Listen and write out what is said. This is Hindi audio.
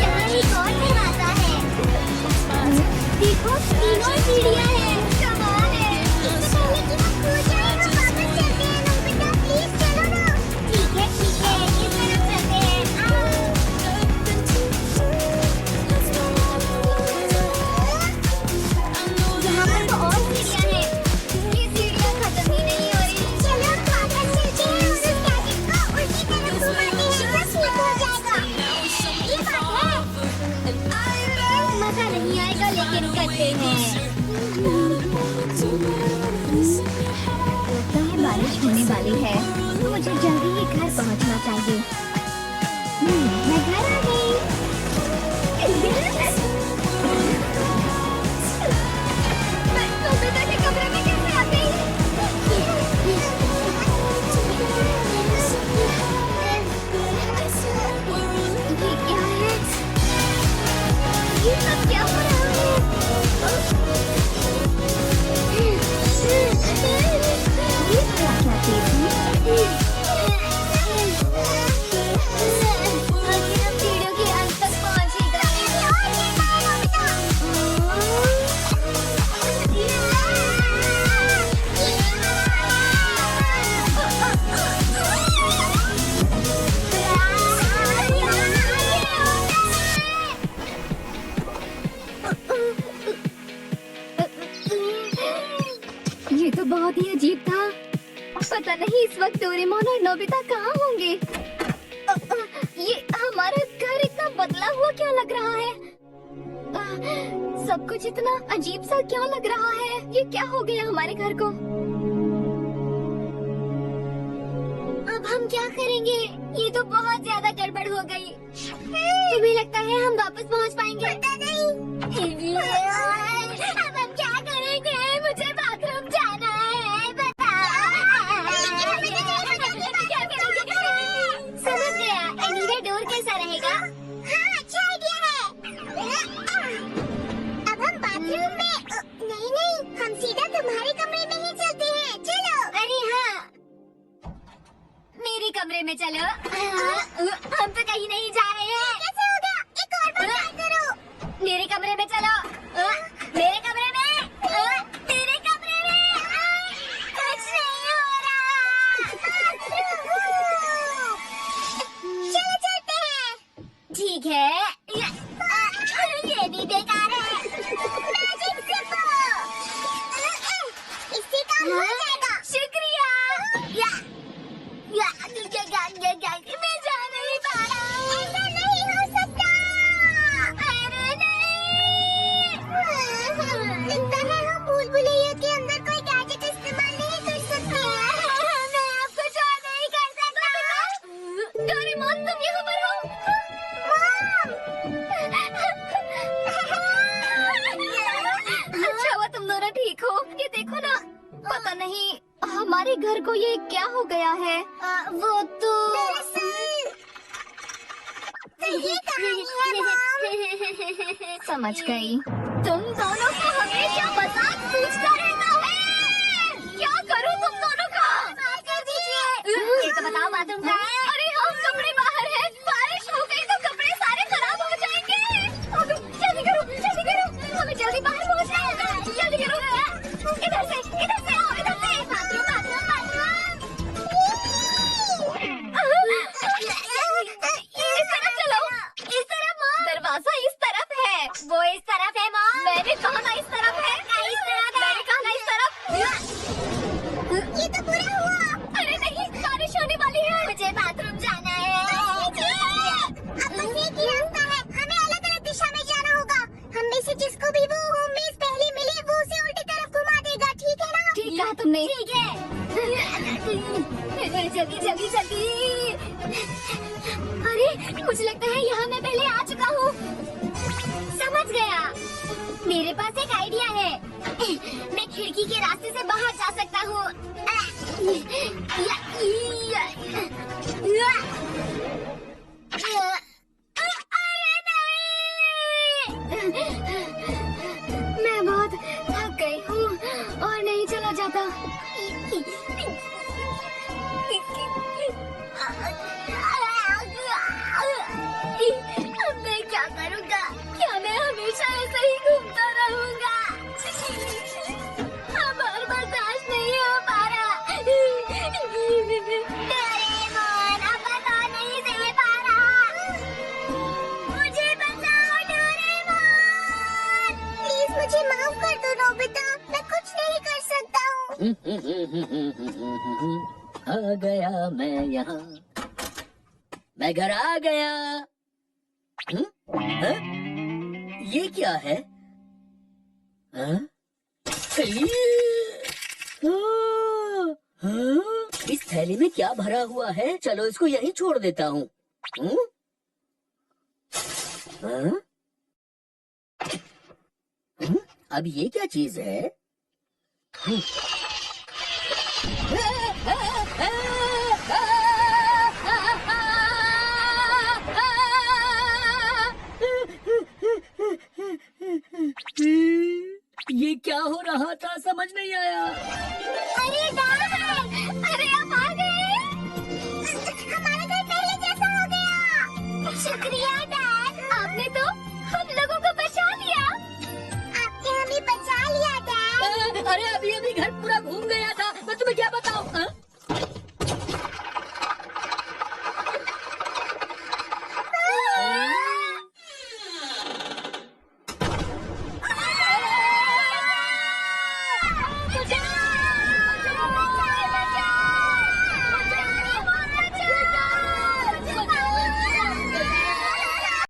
यहाँ एक और दरवाजा है। देखो, तीनों सीढ़ियाँ हैं। कमाल है। इससे पहले कि हम कूद जाएं, हम वापस चलते हैं। नोबिता, प्लीज चलो ना। ठीक है, इस तरफ चलते हैं। यहाँ पर तो और सीढ़ियाँ हैं। ये सीढ़ियाँ खत्म ही नहीं हो रही। चलो वापस चलते हैं और उस गैजेट को उसी तरफ घुमाते हैं। सब ठीक हो जाएगा। ये बात है। मजा नहीं आएगा लेकिन करते हैं। लगता है बारिश होने वाली है। मुझे जल्दी ही घर पहुंचना चाहिए। मैं घर आ गई। मैं नोबिता के कमरे में कैसे आ गई? ये क्या है? ये सब क्या हो रहा है? ये क्या चाहती थी? आखिर हम सीढ़ियों के अंत तक पहुंच ही गए। ये तो बहुत ही अजीब था। पता नहीं इस वक्त डोरेमोन और नोबिता कहाँ होंगे। ये हमारा घर इतना बदला हुआ क्यों लग रहा है? सब कुछ इतना अजीब सा क्यों लग रहा है? ये क्या हो गया हमारे घर को? अब हम क्या करेंगे? ये तो बहुत ज्यादा गड़बड़ हो गई। तुम्हें लगता है हम वापस पहुंच पाएंगे? पता नहीं। अब हम क्या करेंगे? मुझे बाथरूम जाना है। समझ गया। एनीवे डोर कैसा रहेगा? हाँ, अच्छा आइडिया है। अब हम बाथरूम में नहीं, हम सीधा तुम्हारे कमरे में ही चलते हैं। चलो। अरे हाँ, मेरे कमरे में चलो। हम तो कहीं नहीं जा रहे हैं। कैसे होगा? एक और बार ट्राई करो। मेरे कमरे में चलो। मेरे कमरे में। तेरे कमरे में। कुछ नहीं हो रहा। चलो चलते हैं। ठीक है। ये भी बेकार है। मैजिक सिप्पो। इससे काम हो जाएगा। शुक्रिया। मैं जा नहीं पा रहा हूँ। ऐसा नहीं हो सकता। अरे नहीं। लगता है हम भूल-भुलैया के अंदर कोई गैजेट इस्तेमाल नहीं कर सकते। मैं आपको छोड़ नहीं कर सकता। डोरेमोन, तुम यहाँ पर हो? अच्छा हुआ तुम दोनों ठीक हो। ये देखो ना, पता नहीं हमारे घर को ये क्या हो गया है। वो तो ये कहानी है। समझ गई। तुम दोनों को हमेशा मजाक पूछता रहता है। क्या करूं तुम दोनों का? माफ कर दीजिए। ये तो बताओ बाथरूम कहाँ है? अरे हम कपड़े बाहर हैं। बारिश हो गई तो कपड़े सारे खराब हो जाएंगे। जल्दी करो, जल्दी करो। हमें जल्दी बाहर पहुंचना होगा। जल्दी करो। इधर से आओ, इधर से। Bathroom, bathroom, bathroom. इस तरफ चलो। इस तरफ माँ। दरवाजा इस तरफ है। वो इस तरफ है माँ। मैंने कहा ना इस तरफ है। इस तरफ है। मैंने कहा ना इस तरफ। ये तो बुरा हुआ। अरे नहीं, बारिश होने वाली है। मुझे बाथरूम जाना है। अब बस एक ही रास्ता है। हमें अलग-अलग दिशा में जाना होगा। हम में से जिसको भी वो होम मेज पहले मिले, वो उसे उल्टी तरफ घुमा देगा। ठीक है ना? ठीक कहा तुमने। ठीक है। जल्दी जल्दी जल्दी। अरे मुझे लगता है यहाँ मैं पहले आ चुका हूँ। समझ गया। मेरे पास एक आइडिया है। मैं खिड़की के रास्ते से बाहर जा सकता हूँ। अरे नहीं। मैं बहुत थक गई हूँ और नहीं चला जाता। आ गया मैं यहाँ, मैं घर आ गया। हाँ? ये क्या है? हाँ? हाँ? इस थैली में क्या भरा हुआ है? चलो इसको यहीं छोड़ देता हूँ। हाँ? अब ये क्या चीज है? ये क्या हो रहा था, समझ नहीं आया। अरे डैड, अरे आप आ गए। हमारा घर पहले जैसा हो गया। शुक्रिया डैड, आपने तो हम लोगों को बचा लिया। आपने हमें बचा लिया डैड। अरे अभी अभी घर पूरा घूम गया था, मैं तुम्हें क्या बताऊं? हाँ? बचाओ, बचाओ।